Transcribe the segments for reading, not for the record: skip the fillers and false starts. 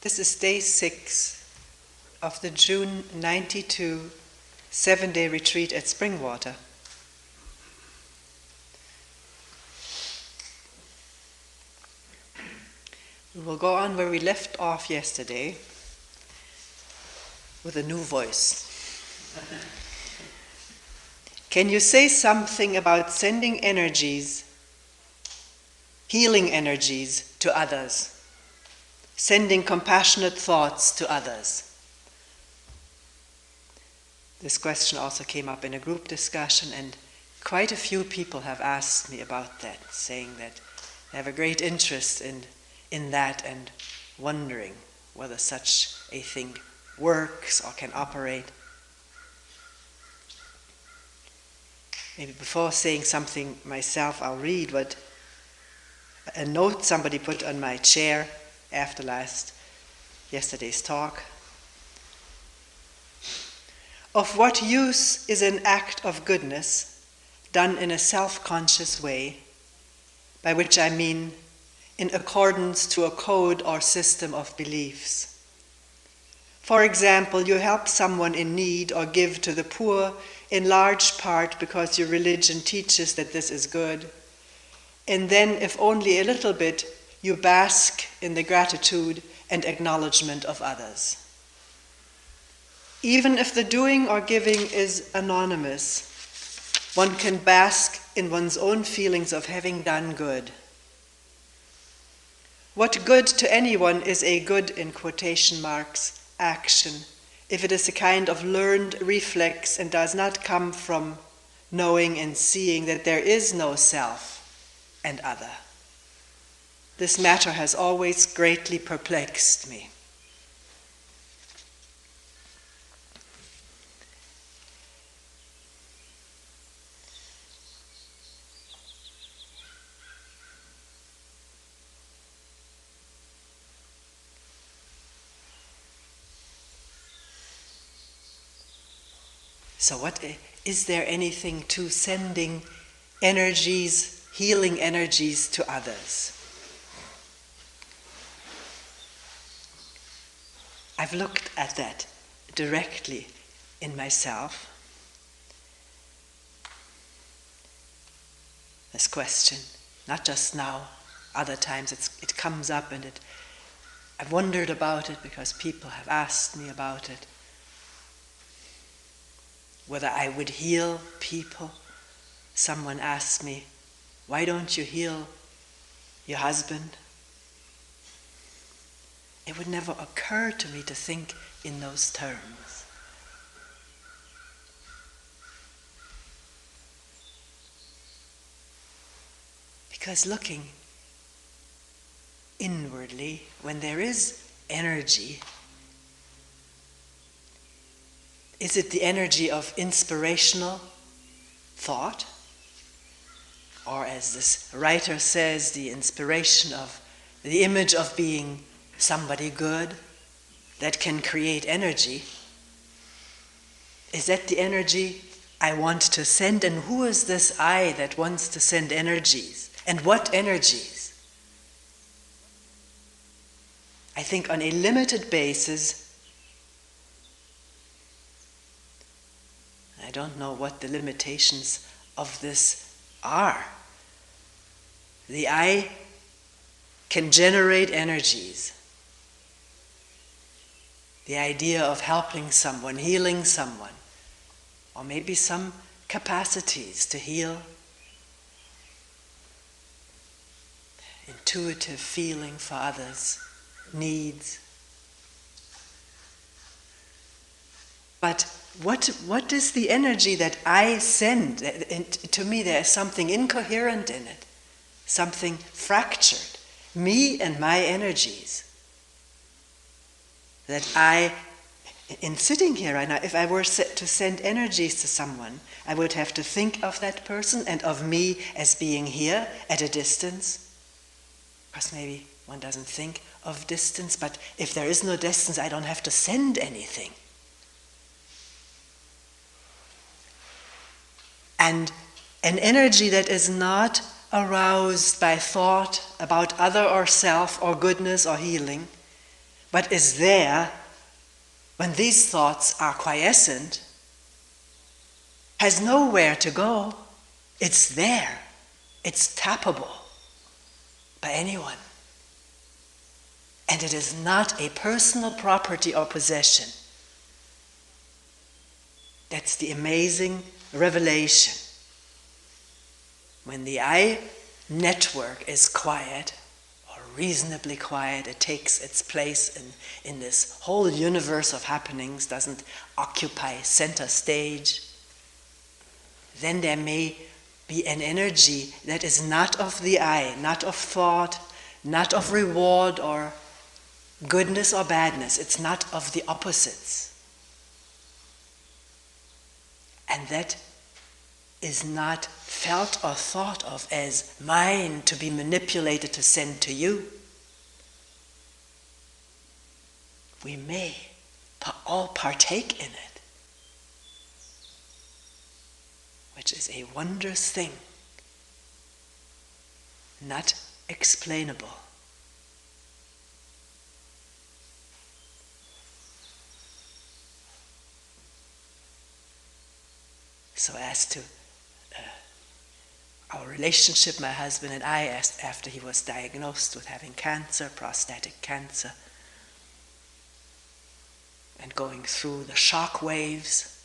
This is day 6 of the June 92 7-day retreat at Springwater. We will go on where we left off yesterday with a new voice. Can you say something about sending energies, healing energies to others? Sending compassionate thoughts to others. This question also came up in a group discussion, and quite a few people have asked me about that, saying that they have a great interest in that and wondering whether such a thing works or can operate. Maybe before saying something myself, I'll read what a note somebody put on my chair after yesterday's talk. Of what use is an act of goodness done in a self-conscious way, by which I mean in accordance to a code or system of beliefs? For example, you help someone in need or give to the poor in large part because your religion teaches that this is good, and then, if only a little bit, you bask in the gratitude and acknowledgement of others. Even if the doing or giving is anonymous, one can bask in one's own feelings of having done good. What good to anyone is a good, in quotation marks, action, if it is a kind of learned reflex and does not come from knowing and seeing that there is no self and other? This matter has always greatly perplexed me. So is there anything to sending energies, healing energies to others? I've looked at that directly in myself. This question, not just now, other times it comes up, and I've wondered about it because people have asked me about it. Whether I would heal people. Someone asked me, why don't you heal your husband? It would never occur to me to think in those terms. Because looking inwardly, when there is energy, is it the energy of inspirational thought? Or, as this writer says, the inspiration of the image of being somebody good that can create energy? Is that the energy I want to send? And who is this I that wants to send energies? And what energies? I think on a limited basis, I don't know what the limitations of this are. The I can generate energies. The idea of helping someone, healing someone, or maybe some capacities to heal. Intuitive feeling for others, needs. But what is the energy that I send? And to me, there is something incoherent in it, something fractured. Me and my energies. That I, in sitting here right now, if I were to send energies to someone, I would have to think of that person and of me as being here at a distance. Because maybe one doesn't think of distance, but if there is no distance, I don't have to send anything. And an energy that is not aroused by thought about other or self or goodness or healing, but is there when these thoughts are quiescent, has nowhere to go. It's there. It's tappable by anyone. And it is not a personal property or possession. That's the amazing revelation. When the I network is quiet, or reasonably quiet, it takes its place in this whole universe of happenings, doesn't occupy center stage, then there may be an energy that is not of the I, not of thought, not of reward or goodness or badness. It's not of the opposites. And that is not felt or thought of as mine to be manipulated to send to you. We may all partake in it, which is a wondrous thing, not explainable. So as to our relationship, my husband and I, after he was diagnosed with having cancer, prostatic cancer, and going through the shock waves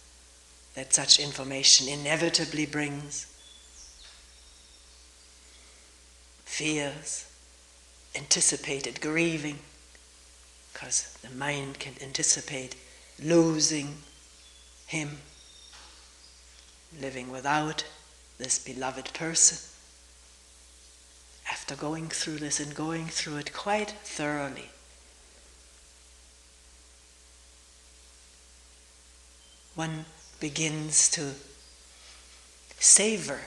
that such information inevitably brings, fears, anticipated grieving, because the mind can anticipate losing him, living without this beloved person. After going through this and going through it quite thoroughly, one begins to savor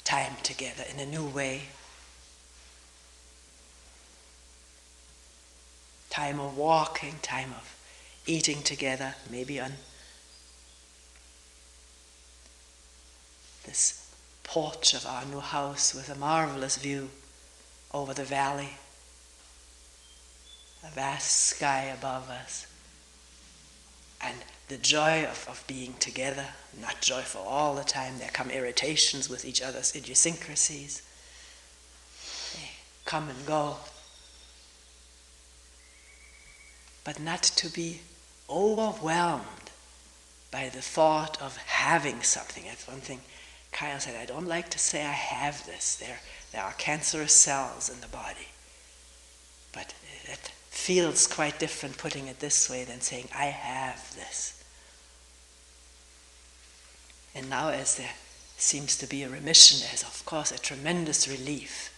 time together in a new way. Time of walking, time of eating together, maybe on this porch of our new house with a marvelous view over the valley, a vast sky above us, and the joy of being together, not joyful all the time. There come irritations with each other's idiosyncrasies. They come and go. But not to be overwhelmed by the thought of having something. That's one thing Kyle said, I don't like to say I have this. There are cancerous cells in the body. But it feels quite different putting it this way than saying, I have this. And now as there seems to be a remission, there's of course a tremendous relief.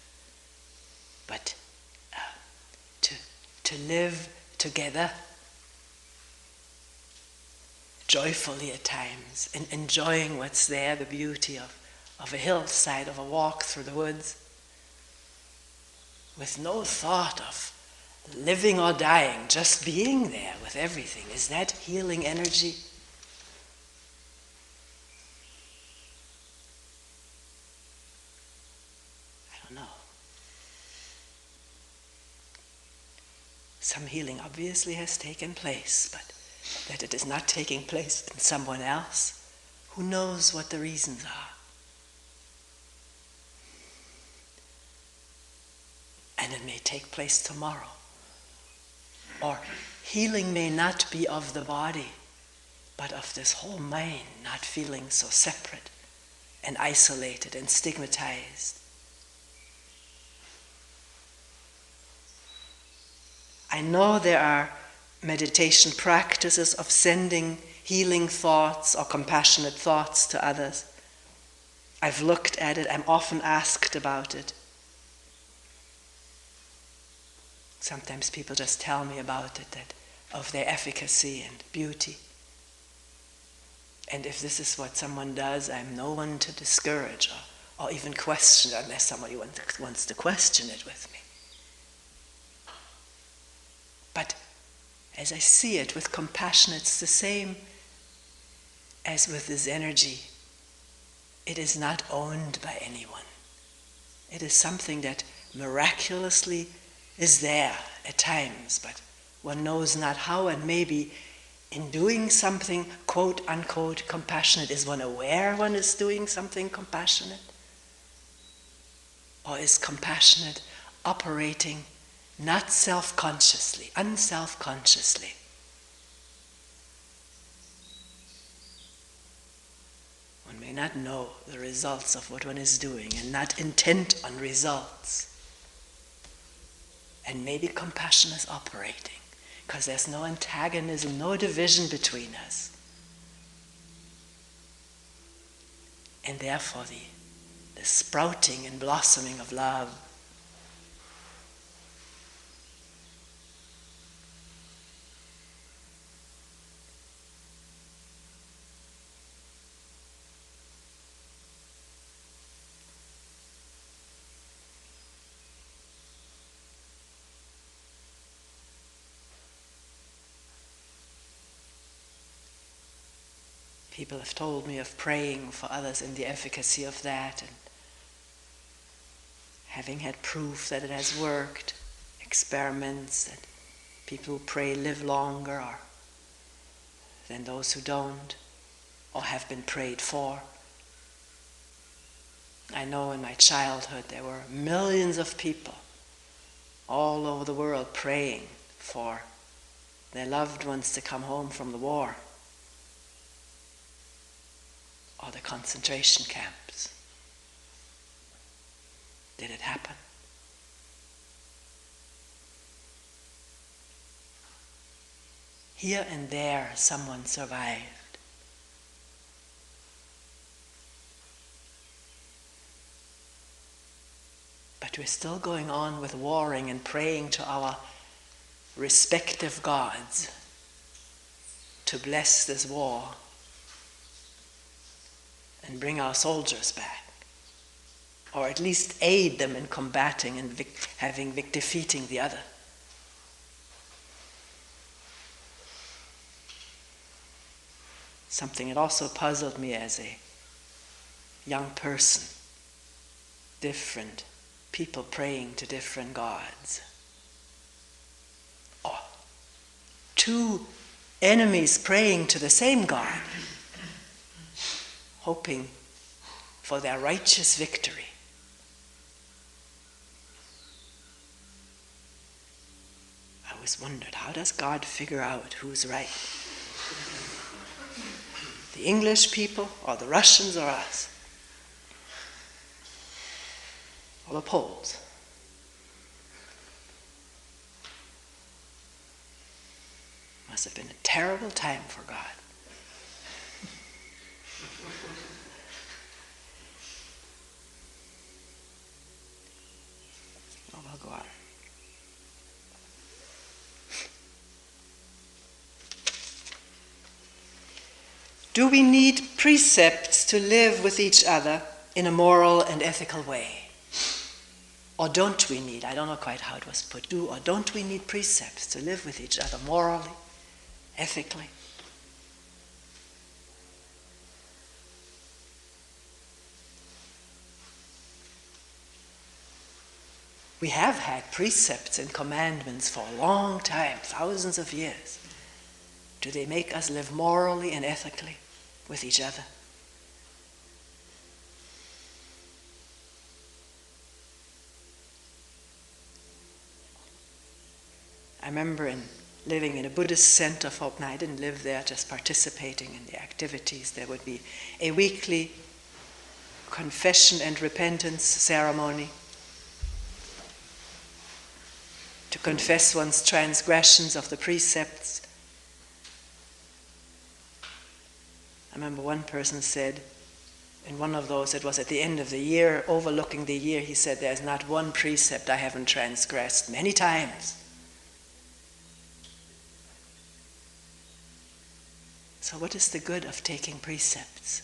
But to live together joyfully at times, and enjoying what's there, the beauty of a hillside, of a walk through the woods, with no thought of living or dying, just being there with everything. Is that healing energy? I don't know. Some healing obviously has taken place, but that it is not taking place in someone else, who knows what the reasons are. And it may take place tomorrow. Or healing may not be of the body, but of this whole mind not feeling so separate and isolated and stigmatized. I know there are meditation practices of sending healing thoughts or compassionate thoughts to others. I've looked at it, I'm often asked about it. Sometimes people just tell me about it, that of their efficacy and beauty. And if this is what someone does, I'm no one to discourage or even question it, unless somebody wants to question it with me. But as I see it with compassion, it's the same as with this energy. It is not owned by anyone. It is something that miraculously is there at times, but one knows not how, and maybe in doing something quote unquote compassionate, is one aware one is doing something compassionate? Or is compassionate operating not self-consciously, unself-consciously? One may not know the results of what one is doing and not intent on results. And maybe compassion is operating because there's no antagonism, no division between us. And therefore the sprouting and blossoming of love. People have told me of praying for others and the efficacy of that, and having had proof that it has worked, experiments that people who pray live longer than those who don't, or have been prayed for. I know in my childhood there were millions of people all over the world praying for their loved ones to come home from the war or the concentration camps. Did it happen? Here and there someone survived. But we're still going on with warring and praying to our respective gods to bless this war and bring our soldiers back, or at least aid them in combating and defeating the other. Something that also puzzled me as a young person. Different people praying to different gods. Or two enemies praying to the same God, hoping for their righteous victory. I always wondered, how does God figure out who's right? The English people, or the Russians, or us? Or the Poles? Must have been a terrible time for God. Oh, we'll go on. Do we need precepts to live with each other in a moral and ethical way? Or don't we need, I don't know quite how it was put, do or don't we need precepts to live with each other morally, ethically? We have had precepts and commandments for a long time, thousands of years. Do they make us live morally and ethically with each other? I remember living in a Buddhist center for Openness. I didn't live there, just participating in the activities. There would be a weekly confession and repentance ceremony to confess one's transgressions of the precepts. I remember one person said, in one of those, it was at the end of the year, overlooking the year, he said, "There's not one precept I haven't transgressed many times." So what is the good of taking precepts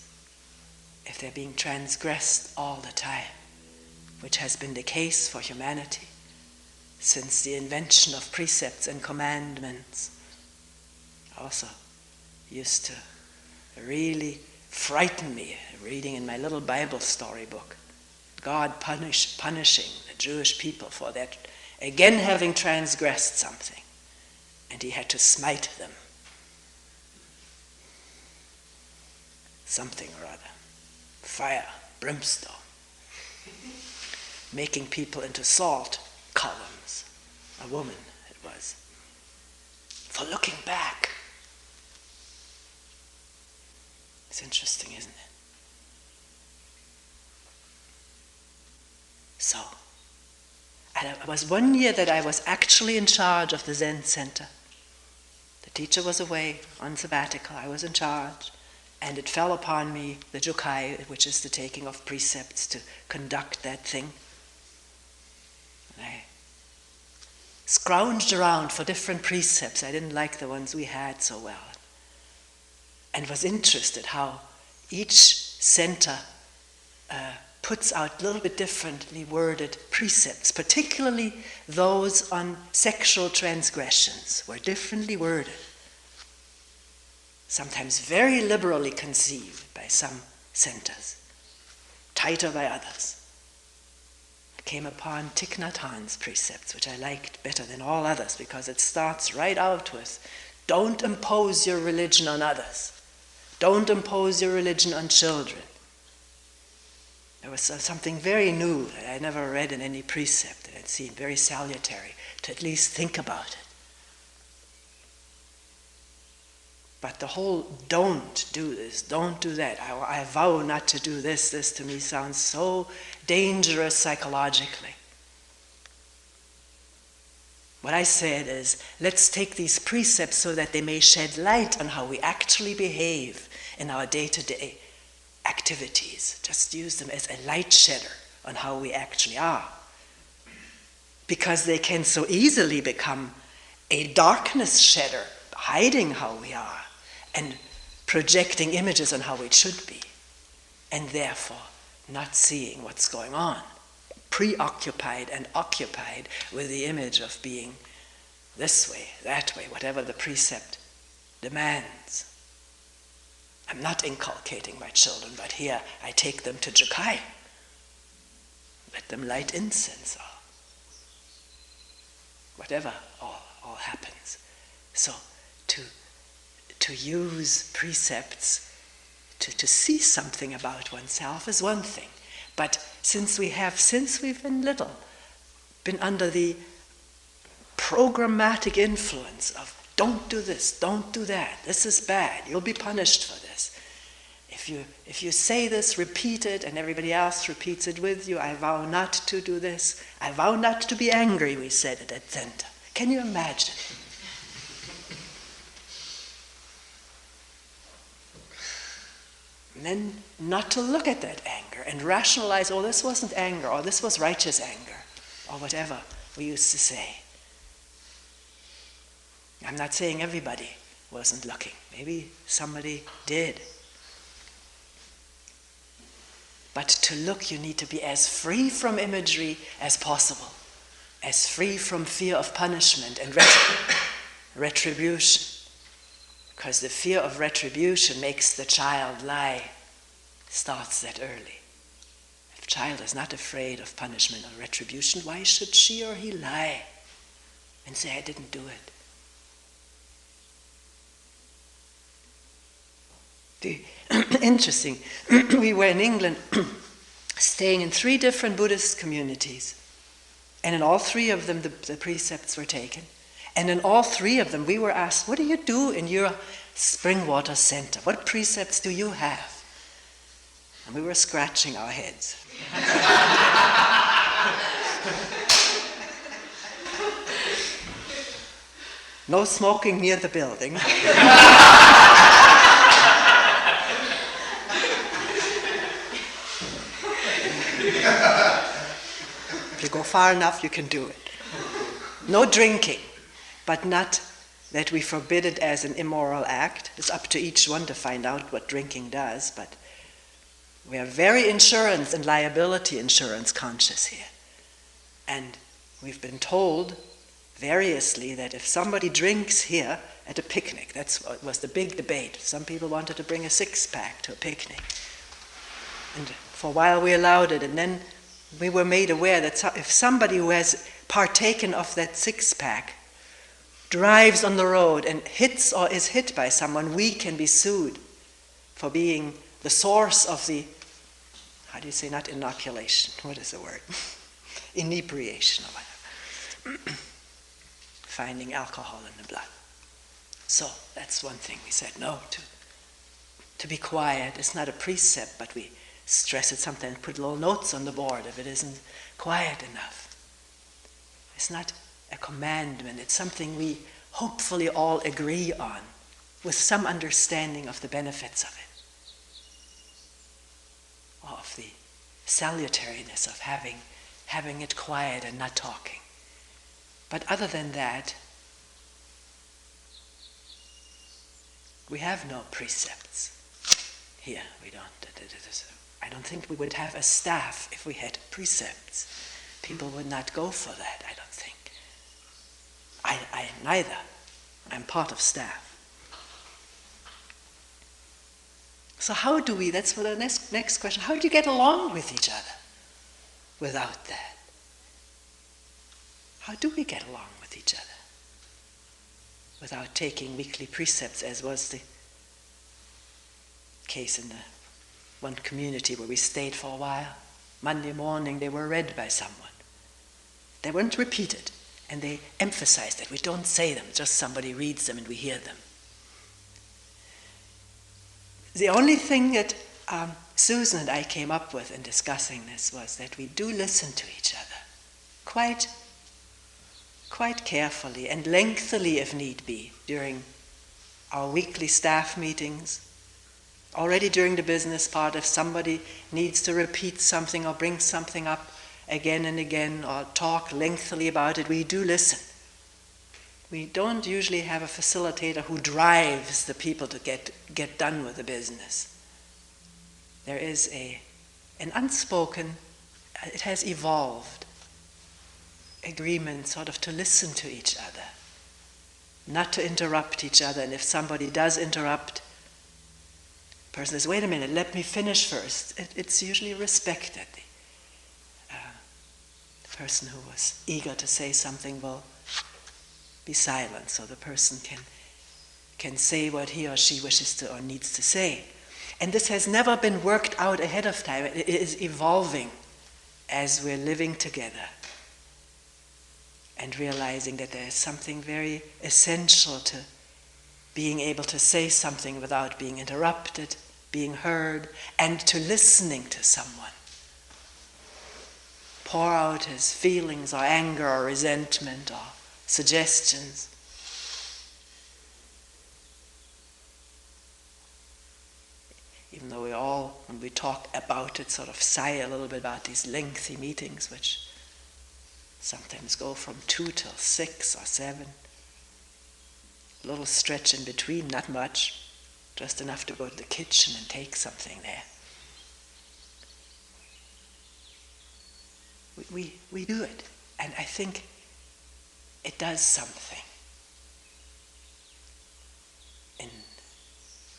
if they're being transgressed all the time, which has been the case for humanity since the invention of precepts and commandments? Also used to really frighten me, reading in my little Bible storybook, God punishing the Jewish people for that, again having transgressed something. and he had to smite them. Something or other. Fire, brimstone. Making people into salt columns. A woman it was. For looking back. It's interesting, isn't it? So, and it was one year that I was actually in charge of the Zen Center. The teacher was away on sabbatical, I was in charge, and it fell upon me, the jukai, which is the taking of precepts, to conduct that thing. And I scrounged around for different precepts. I didn't like the ones we had so well. And was interested how each center puts out a little bit differently worded precepts, particularly those on sexual transgressions were differently worded. Sometimes very liberally conceived by some centers, tighter by others. I came upon Thich Nhat Hanh's precepts, which I liked better than all others because it starts right out with, don't impose your religion on others. Don't impose your religion on children. There was something very new that I never read in any precept, and it seemed very salutary to at least think about it. But the whole don't do this, don't do that, I vow not to do this to me sounds so dangerous psychologically. What I said is, let's take these precepts so that they may shed light on how we actually behave in our day-to-day activities. Just use them as a light shedder on how we actually are. Because they can so easily become a darkness shedder, hiding how we are and projecting images on how it should be, and therefore not seeing what's going on. Preoccupied and occupied with the image of being this way, that way, whatever the precept demands. I'm not inculcating my children, but here I take them to Jukai. Let them light incense or whatever all happens. So to use precepts to see something about oneself is one thing. But since we've been little, been under the programmatic influence of don't do this, don't do that, this is bad, you'll be punished for this. If you say this, repeat it, and everybody else repeats it with you, I vow not to do this, I vow not to be angry, we said it at center. Can you imagine? And then not to look at that anger and rationalize, oh, this wasn't anger, or this was righteous anger, or whatever we used to say. I'm not saying everybody wasn't looking. Maybe somebody did. But to look, you need to be as free from imagery as possible, as free from fear of punishment and retribution. Because the fear of retribution makes the child lie, starts that early. If a child is not afraid of punishment or retribution, why should she or he lie and say, I didn't do it? Interesting, we were in England staying in 3 different Buddhist communities, and in all 3 of them the precepts were taken. And in all 3 of them, we were asked, what do you do in your Springwater Center? What precepts do you have? And we were scratching our heads. No smoking near the building. If you go far enough, you can do it. No drinking. But not that we forbid it as an immoral act. It's up to each one to find out what drinking does, but we are very insurance and liability insurance conscious here. And we've been told variously that if somebody drinks here at a picnic, that's what was the big debate. Some people wanted to bring a 6-pack to a picnic. And for a while we allowed it, and then we were made aware that if somebody who has partaken of that 6-pack drives on the road and hits or is hit by someone, we can be sued for being the source of the, how do you say, not inoculation, what is the word? Inebriation or whatever. Finding alcohol in the blood. So that's one thing we said no to be quiet. It's not a precept, but we stress it sometimes, put little notes on the board if it isn't quiet enough. It's not a commandment, it's something we hopefully all agree on with some understanding of the benefits of it, or of the salutariness of having it quiet and not talking. But other than that, we have no precepts here. We don't. I don't think we would have a staff if we had precepts. People would not go for that, I don't think. I neither. I'm part of staff. So how do we, that's for the next question, how do you get along with each other without that? How do we get along with each other without taking weekly precepts, as was the case in the one community where we stayed for a while? Monday morning they were read by someone. They weren't repeated, and they emphasized that we don't say them, just somebody reads them and we hear them. The only thing that Susan and I came up with in discussing this was that we do listen to each other quite carefully and lengthily if need be during our weekly staff meetings. Already during the business part, if somebody needs to repeat something or bring something up again and again or talk lengthily about it, we do listen. We don't usually have a facilitator who drives the people to get done with the business. There is an unspoken, it has evolved, agreement sort of to listen to each other, not to interrupt each other. And if somebody does interrupt, the person says, wait a minute, let me finish first. It's usually respected. The person who was eager to say something will be silent, so the person can say what he or she wishes to or needs to say. And this has never been worked out ahead of time. It is evolving as we're living together and realizing that there is something very essential to being able to say something without being interrupted, being heard, and to listening to someone. Pour out his feelings or anger or resentment or suggestions. Even though we all, when we talk about it, sort of sigh a little bit about these lengthy meetings, which sometimes go from 2 till 6 or 7. A little stretch in between, not much, just enough to go to the kitchen and take something there. We do it, and I think it does something in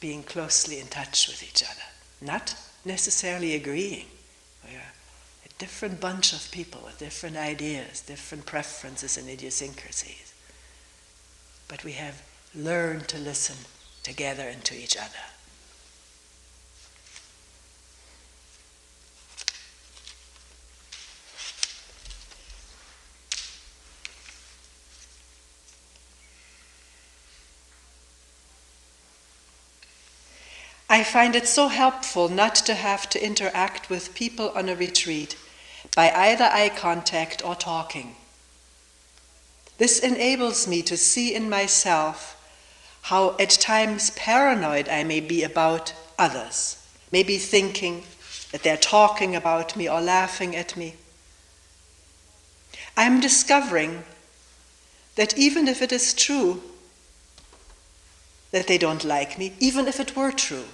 being closely in touch with each other, not necessarily agreeing. We are a different bunch of people with different ideas, different preferences and idiosyncrasies, but we have learned to listen together and to each other. I find it so helpful not to have to interact with people on a retreat by either eye contact or talking. This enables me to see in myself how at times paranoid I may be about others, maybe thinking that they're talking about me or laughing at me. I'm discovering that even if it is true that they don't like me, even if it were true,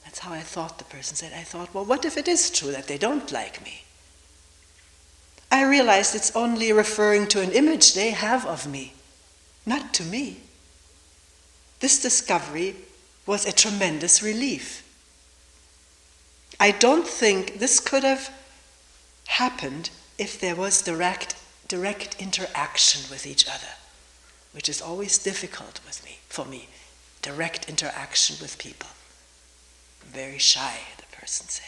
that's how I thought, the person said. I thought, well, what if it is true that they don't like me? I realized it's only referring to an image they have of me, not to me. This discovery was a tremendous relief. I don't think this could have happened if there was direct interaction with each other. which is always difficult for me, direct interaction with people. I'm very shy, the person said.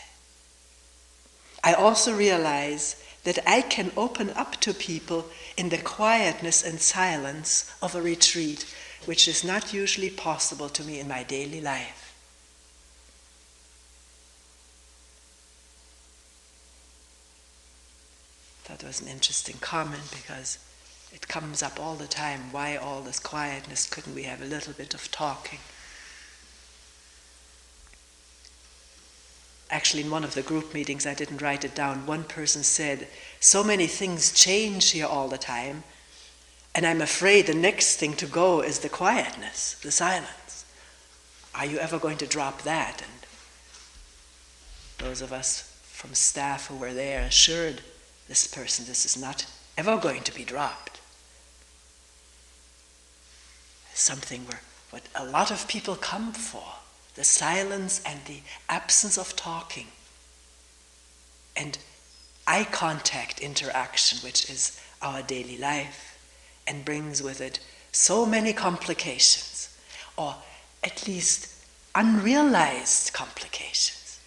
I also realize that I can open up to people in the quietness and silence of a retreat, which is not usually possible to me in my daily life. That was an interesting comment because it comes up all the time. Why all this quietness? Couldn't we have a little bit of talking? Actually, in one of the group meetings, I didn't write it down, one person said, so many things change here all the time, and I'm afraid the next thing to go is the quietness, the silence. Are you ever going to drop that? And those of us from staff who were there assured this person, this is not ever going to be dropped. Something what a lot of people come for. The silence and the absence of talking. And eye contact interaction, which is our daily life, and brings with it so many complications, or at least unrealized complications.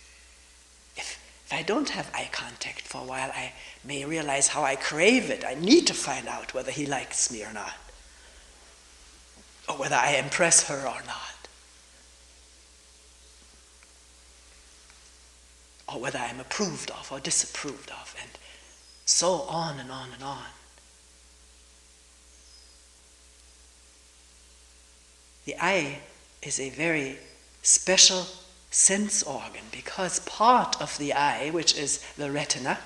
If I don't have eye contact for a while, I may realize how I crave it. I need to find out whether he likes me or not, or whether I impress her or not, or whether I'm approved of or disapproved of, and so on and on and on. The eye is a very special sense organ because part of the eye, which is the retina,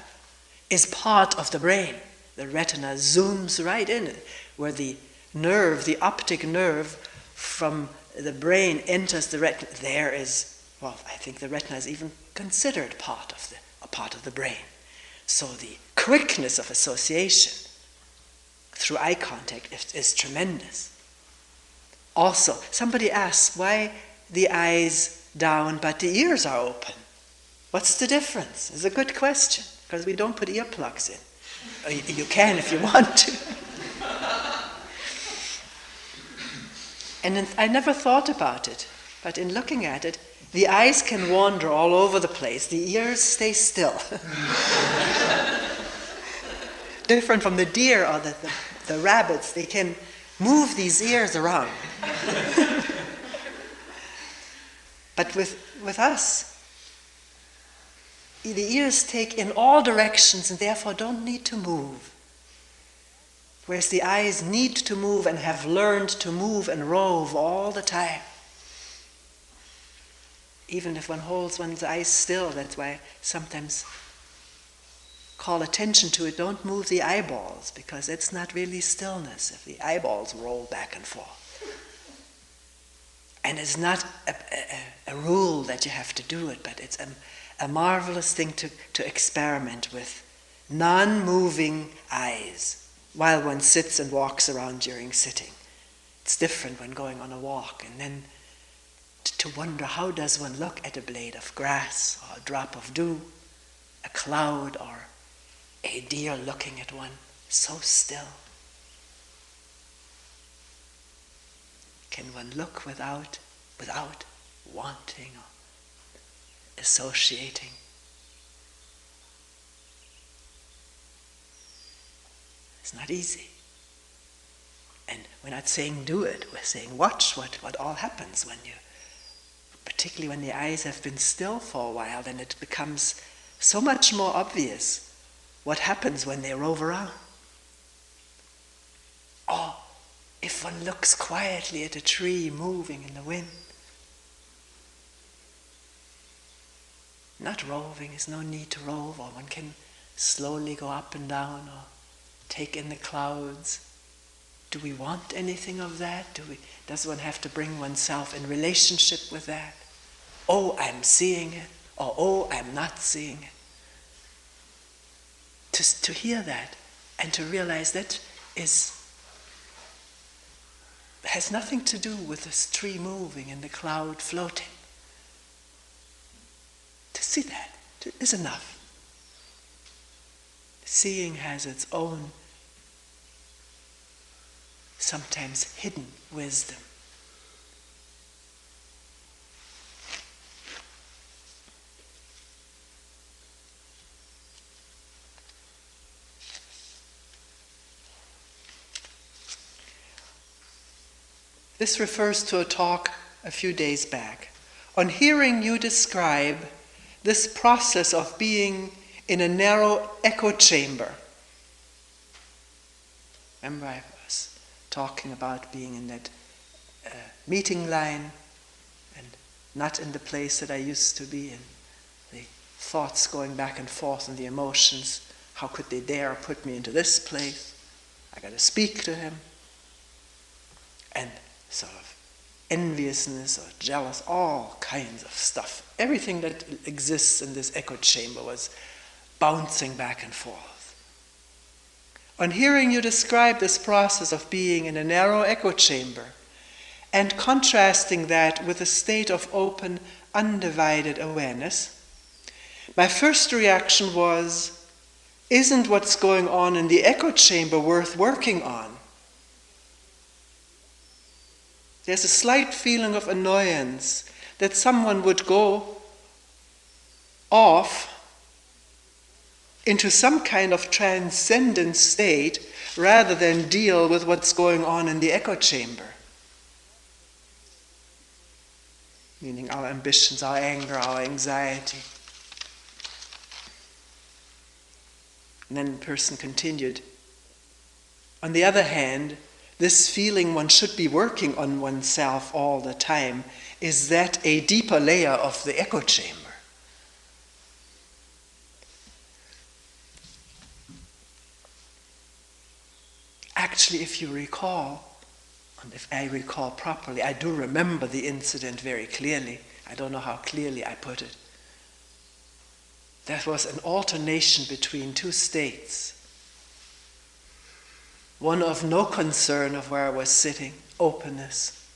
is part of the brain. The retina zooms right in where the nerve, the optic nerve from the brain enters the retina. There is, well, I think the retina is even considered part of the brain. So the quickness of association through eye contact is tremendous. Also, somebody asks why the eyes down but the ears are open. What's the difference? It's a good question, because we don't put earplugs in. You can if you want to. And I never thought about it, but in looking at it, the eyes can wander all over the place. The ears stay still. Different from the deer or the rabbits, they can move these ears around. But with us, the ears take in all directions and therefore don't need to move. Whereas the eyes need to move and have learned to move and rove all the time. Even if one holds one's eyes still, that's why I sometimes call attention to it. Don't move the eyeballs, because it's not really stillness if the eyeballs roll back and forth. And it's not a rule that you have to do it, but it's a marvelous thing to experiment with. Non-moving eyes while one sits and walks around during sitting. It's different when going on a walk, and then to wonder, how does one look at a blade of grass, or a drop of dew, a cloud, or a deer looking at one, so still? Can one look without wanting or associating? It's not easy. And we're not saying do it, we're saying watch what all happens when you, particularly when the eyes have been still for a while, then it becomes so much more obvious what happens when they rove around. Or if one looks quietly at a tree moving in the wind. Not roving, there's no need to rove, or one can slowly go up and down or take in the clouds. Do we want anything of that? Does one have to bring oneself in relationship with that? Oh, I'm seeing it, or oh, I'm not seeing it. To hear that and to realize that has nothing to do with this tree moving and the cloud floating. To see that is enough. Seeing has its own sometimes hidden wisdom. This refers to a talk a few days back. On hearing you describe this process of being in a narrow echo chamber. Remember, I was talking about being in that meeting line and not in the place that I used to be, and the thoughts going back and forth and the emotions. How could they dare put me into this place? I got to speak to him. And sort of enviousness or jealous, all kinds of stuff. Everything that exists in this echo chamber was bouncing back and forth. On hearing you describe this process of being in a narrow echo chamber and contrasting that with a state of open, undivided awareness, my first reaction was, isn't what's going on in the echo chamber worth working on? There's a slight feeling of annoyance that someone would go off into some kind of transcendent state rather than deal with what's going on in the echo chamber. Meaning our ambitions, our anger, our anxiety. And then the person continued, on the other hand, this feeling one should be working on oneself all the time, is that a deeper layer of the echo chamber? Actually, if you recall, and if I recall properly, I do remember the incident very clearly. I don't know how clearly I put it. There was an alternation between two states. One of no concern of where I was sitting, openness.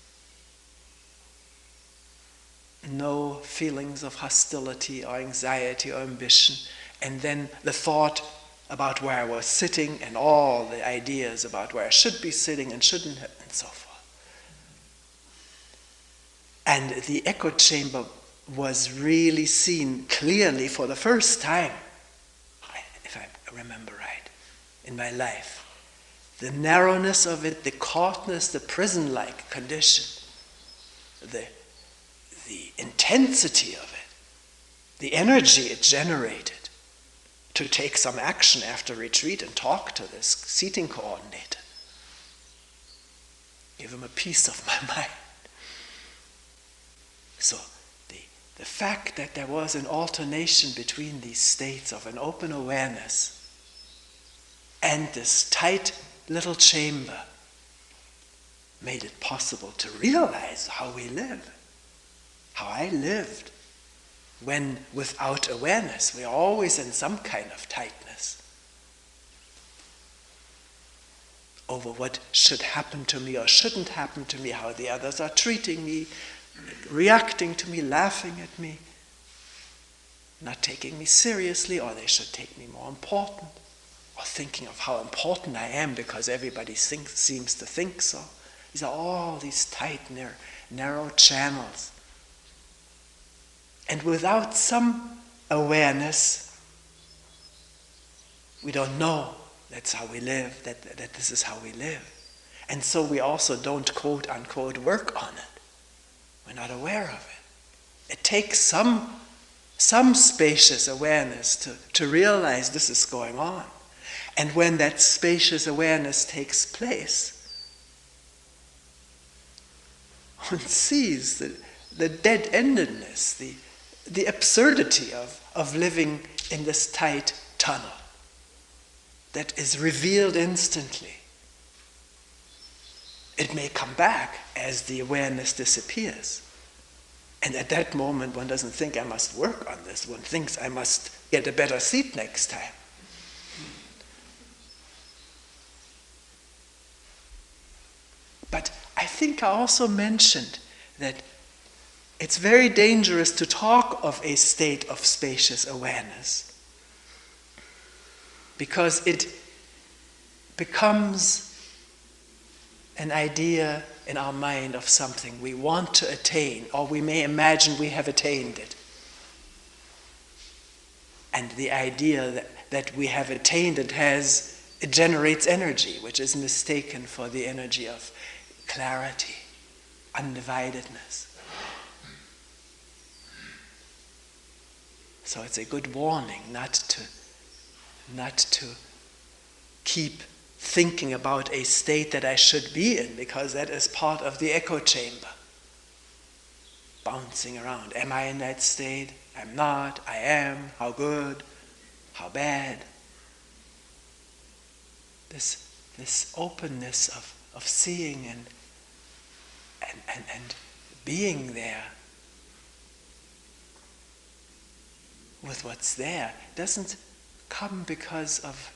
No feelings of hostility or anxiety or ambition. And then the thought about where I was sitting and all the ideas about where I should be sitting and shouldn't have, and so forth. And the echo chamber was really seen clearly for the first time, if I remember right, in my life. The narrowness of it, the caughtness, the prison-like condition, the intensity of it, the energy it generated to take some action after retreat and talk to this seating coordinator. Give him a piece of my mind. So the fact that there was an alternation between these states of an open awareness and this tight little chamber made it possible to realize how we live, how I lived, when without awareness we're always in some kind of tightness over what should happen to me or shouldn't happen to me, how the others are treating me, reacting to me, laughing at me, not taking me seriously, or they should take me more important, or thinking of how important I am because everybody seems to think so. These are all these tight, narrow channels. And without some awareness, we don't know that's how we live, that this is how we live. And so we also don't, quote unquote, work on it. We're not aware of it. It takes some spacious awareness to realize this is going on. And when that spacious awareness takes place, one sees the dead-endedness, the absurdity of living in this tight tunnel that is revealed instantly. It may come back as the awareness disappears. And at that moment, one doesn't think I must work on this. One thinks I must get a better seat next time. But I think I also mentioned that it's very dangerous to talk of a state of spacious awareness because it becomes an idea in our mind of something we want to attain, or we may imagine we have attained it. And the idea that we have attained it generates energy, which is mistaken for the energy of clarity, undividedness. So it's a good warning not to keep thinking about a state that I should be in, because that is part of the echo chamber. Bouncing around. Am I in that state? I'm not. I am. How good? How bad? This openness of seeing and being there with what's there doesn't come because of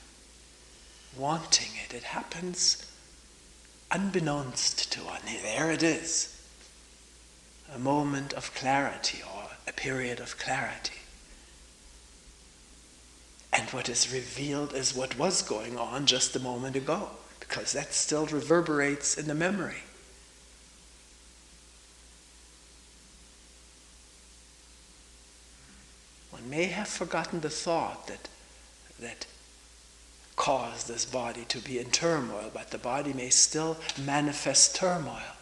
wanting it. It happens unbeknownst to one. There it is. A moment of clarity, or a period of clarity. And what is revealed is what was going on just a moment ago, because that still reverberates in the memory. One may have forgotten the thought that caused this body to be in turmoil, but the body may still manifest turmoil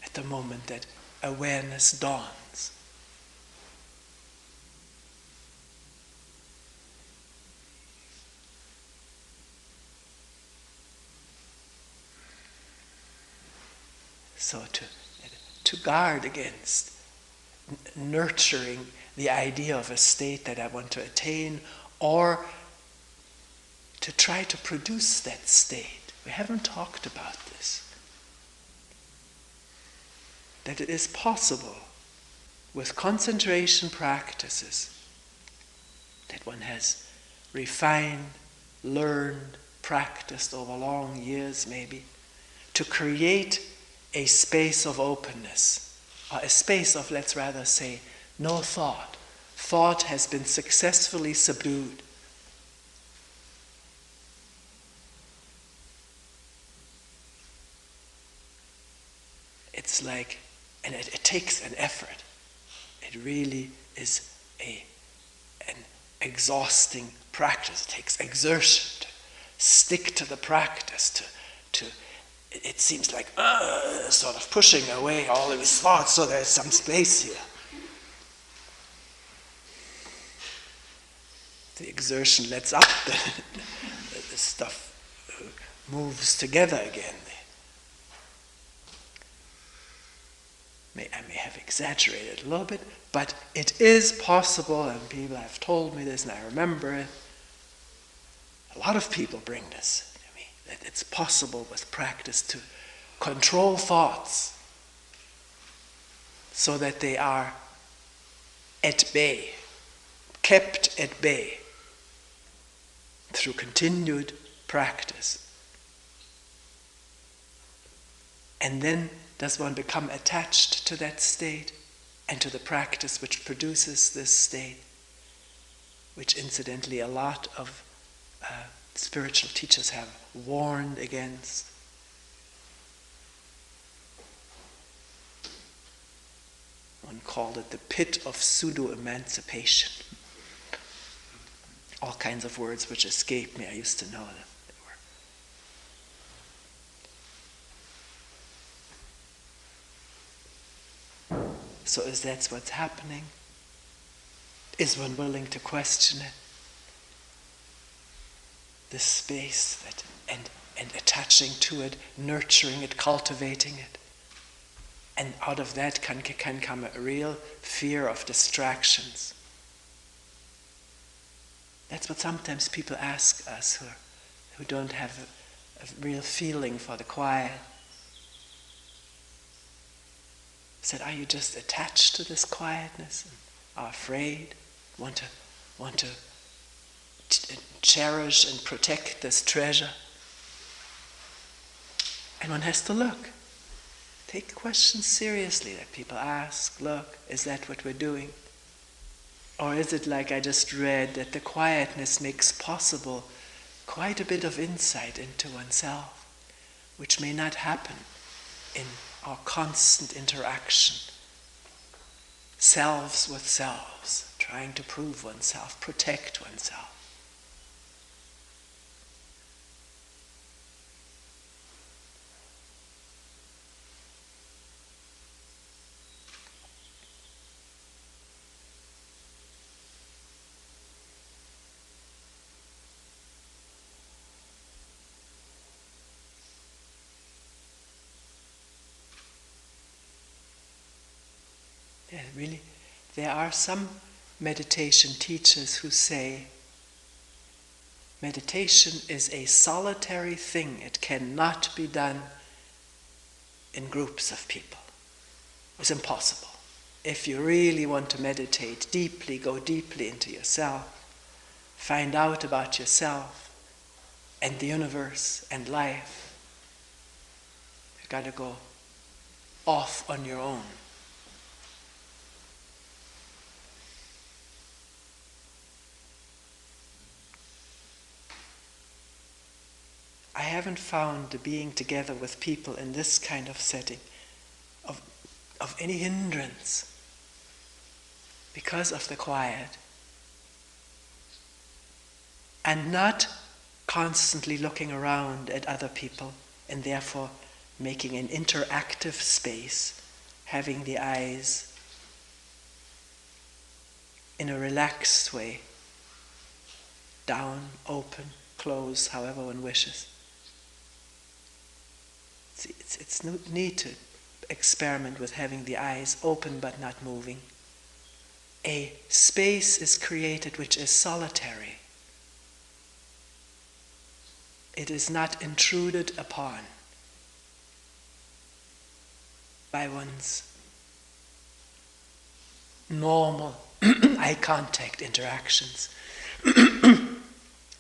at the moment that awareness dawns. So to guard against nurturing the idea of a state that I want to attain, or to try to produce that state. We haven't talked about this. That it is possible with concentration practices that one has refined, learned, practiced over long years maybe, to create a space of openness, or a space of, let's rather say, no thought. Thought has been successfully subdued. It's like, and it takes an effort. It really is an exhausting practice. It takes exertion to stick to the practice, it seems like sort of pushing away all of his thoughts so there's some space here. The exertion lets up, the stuff moves together again. I may have exaggerated a little bit, but it is possible, and people have told me this, and I remember it. A lot of people bring this to me, that it's possible with practice to control thoughts so that they are at bay, kept at bay through continued practice. And then does one become attached to that state and to the practice which produces this state, which incidentally a lot of spiritual teachers have warned against. One called it the pit of pseudo-emancipation. All kinds of words which escape me. I used to know them. So is that what's happening? Is one willing to question it? This space and attaching to it, nurturing it, cultivating it. And out of that can come a real fear of distractions. That's what sometimes people ask us who don't have a real feeling for the quiet. Said, are you just attached to this quietness and are afraid, want to cherish and protect this treasure? And one has to look. Take questions seriously that people ask. Look, is that what we're doing? Or is it like I just read, that the quietness makes possible quite a bit of insight into oneself? which may not happen in our constant interaction, selves with selves, trying to prove oneself, protect oneself. Yeah, really, there are some meditation teachers who say meditation is a solitary thing. It cannot be done in groups of people. It's impossible. If you really want to meditate deeply, go deeply into yourself, find out about yourself and the universe and life, you've got to go off on your own. I haven't found the being together with people in this kind of setting of any hindrance because of the quiet, and not constantly looking around at other people and therefore making an interactive space, having the eyes in a relaxed way, down, open, close, however one wishes. It's no need to experiment with having the eyes open but not moving. A space is created which is solitary. It is not intruded upon by one's normal eye contact interactions,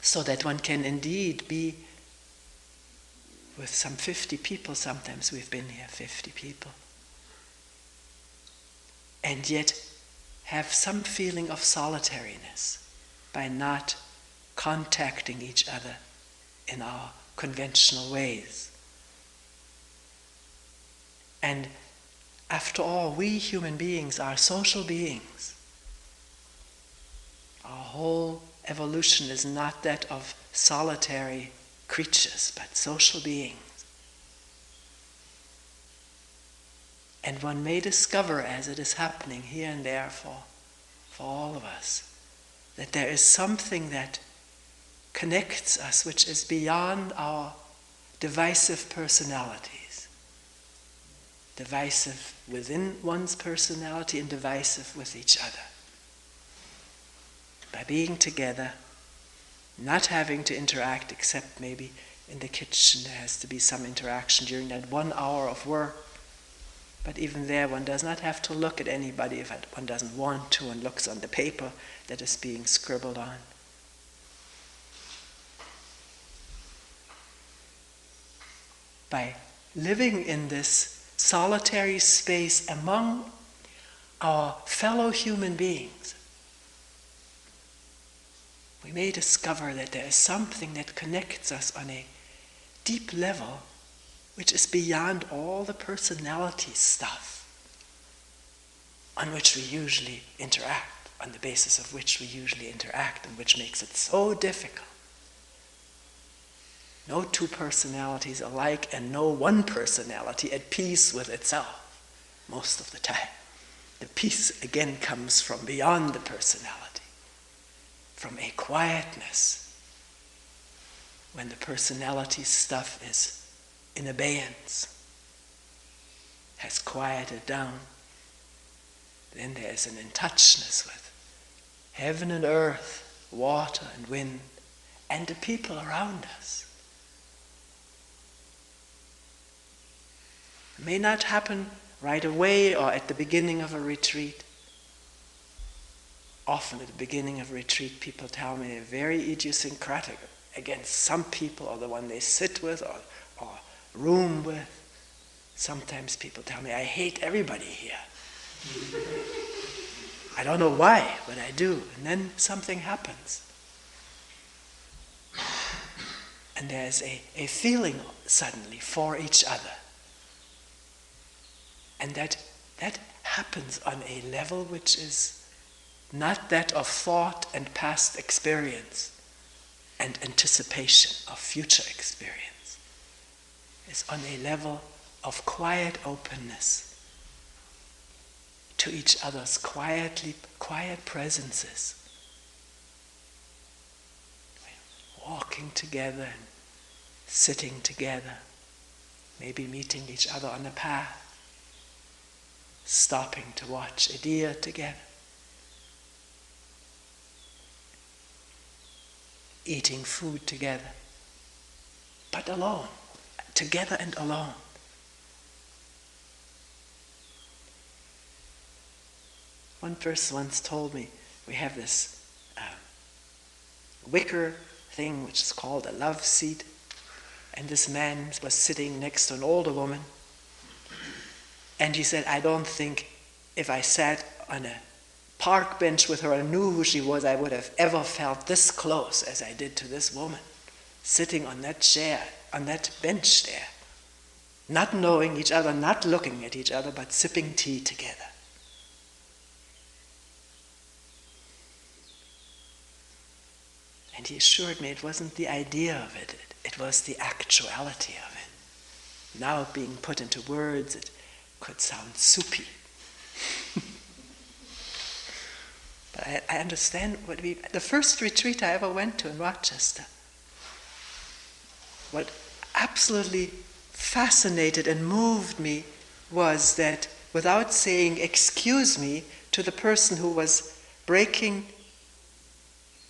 so that one can indeed be with some 50 people. Sometimes we've been here, 50 people, and yet have some feeling of solitariness by not contacting each other in our conventional ways. And after all, we human beings are social beings. Our whole evolution is not that of solitary creatures, but social beings. And one may discover, as it is happening here and there for all of us, that there is something that connects us which is beyond our divisive personalities. Divisive within one's personality and divisive with each other. By being together, not having to interact except maybe in the kitchen, there has to be some interaction during that 1 hour of work. But even there, one does not have to look at anybody if one doesn't want to, and looks on the paper that is being scribbled on. By living in this solitary space among our fellow human beings, we may discover that there is something that connects us on a deep level which is beyond all the personality stuff on which we usually interact, on the basis of which we usually interact, and which makes it so difficult. No two personalities alike, and no one personality at peace with itself most of the time. The peace again comes from beyond the personality, from a quietness, when the personality stuff is in abeyance, has quieted down. Then there is an in-touchness with heaven and earth, water and wind, and the people around us. It may not happen right away or at the beginning of a retreat. Often at the beginning of a retreat, people tell me they're very idiosyncratic against some people, or the one they sit with or room with. Sometimes people tell me, I hate everybody here. I don't know why, but I do. And then something happens. And there's a feeling suddenly for each other. And that happens on a level which is not that of thought and past experience and anticipation of future experience. It's on a level of quiet openness to each other's quiet presences. Walking together and sitting together, maybe meeting each other on a path, stopping to watch a deer together, eating food together, but alone, together and alone. One person once told me, we have this wicker thing which is called a love seat, and this man was sitting next to an older woman, and he said, I don't think if I sat on a park bench with her and knew who she was, I would have ever felt this close as I did to this woman, sitting on that chair, on that bench there, not knowing each other, not looking at each other, but sipping tea together. And he assured me it wasn't the idea of it, it was the actuality of it. Now being put into words, it could sound soupy. But I understand the first retreat I ever went to in Rochester, what absolutely fascinated and moved me was that without saying excuse me to the person who was breaking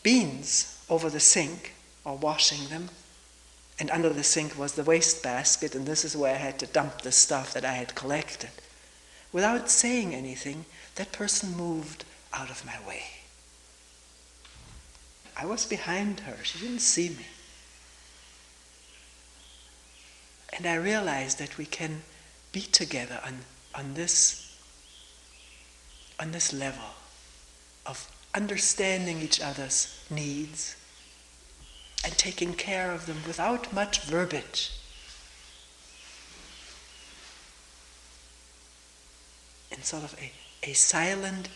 beans over the sink or washing them, and under the sink was the wastebasket, and this is where I had to dump the stuff that I had collected. Without saying anything, that person moved out of my way. I was behind her, she didn't see me. And I realized that we can be together on this level of understanding each other's needs and taking care of them without much verbiage. In sort of a silent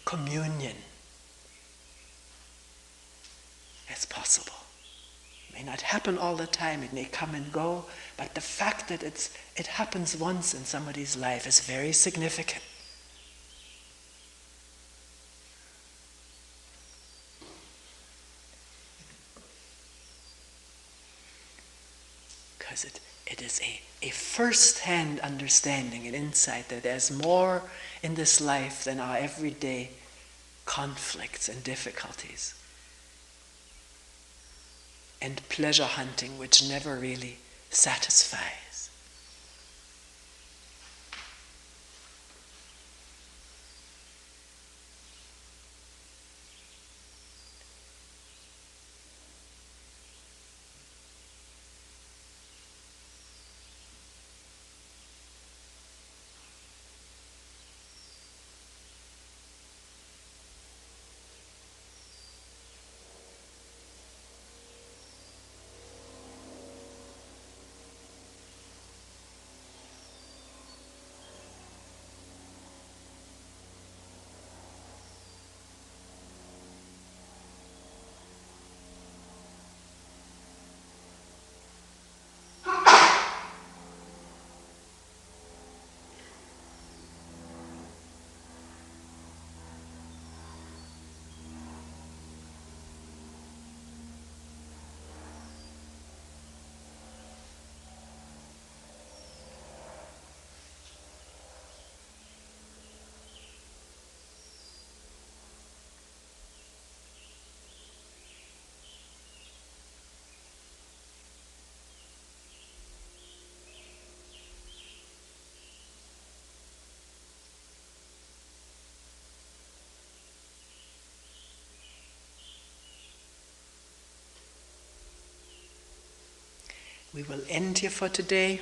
communion as possible. It may not happen all the time, it may come and go, but the fact that it happens once in somebody's life is very significant. Because it is a first-hand understanding and insight that there's more in this life than our everyday conflicts and difficulties and pleasure hunting which never really satisfies. We will end here for today.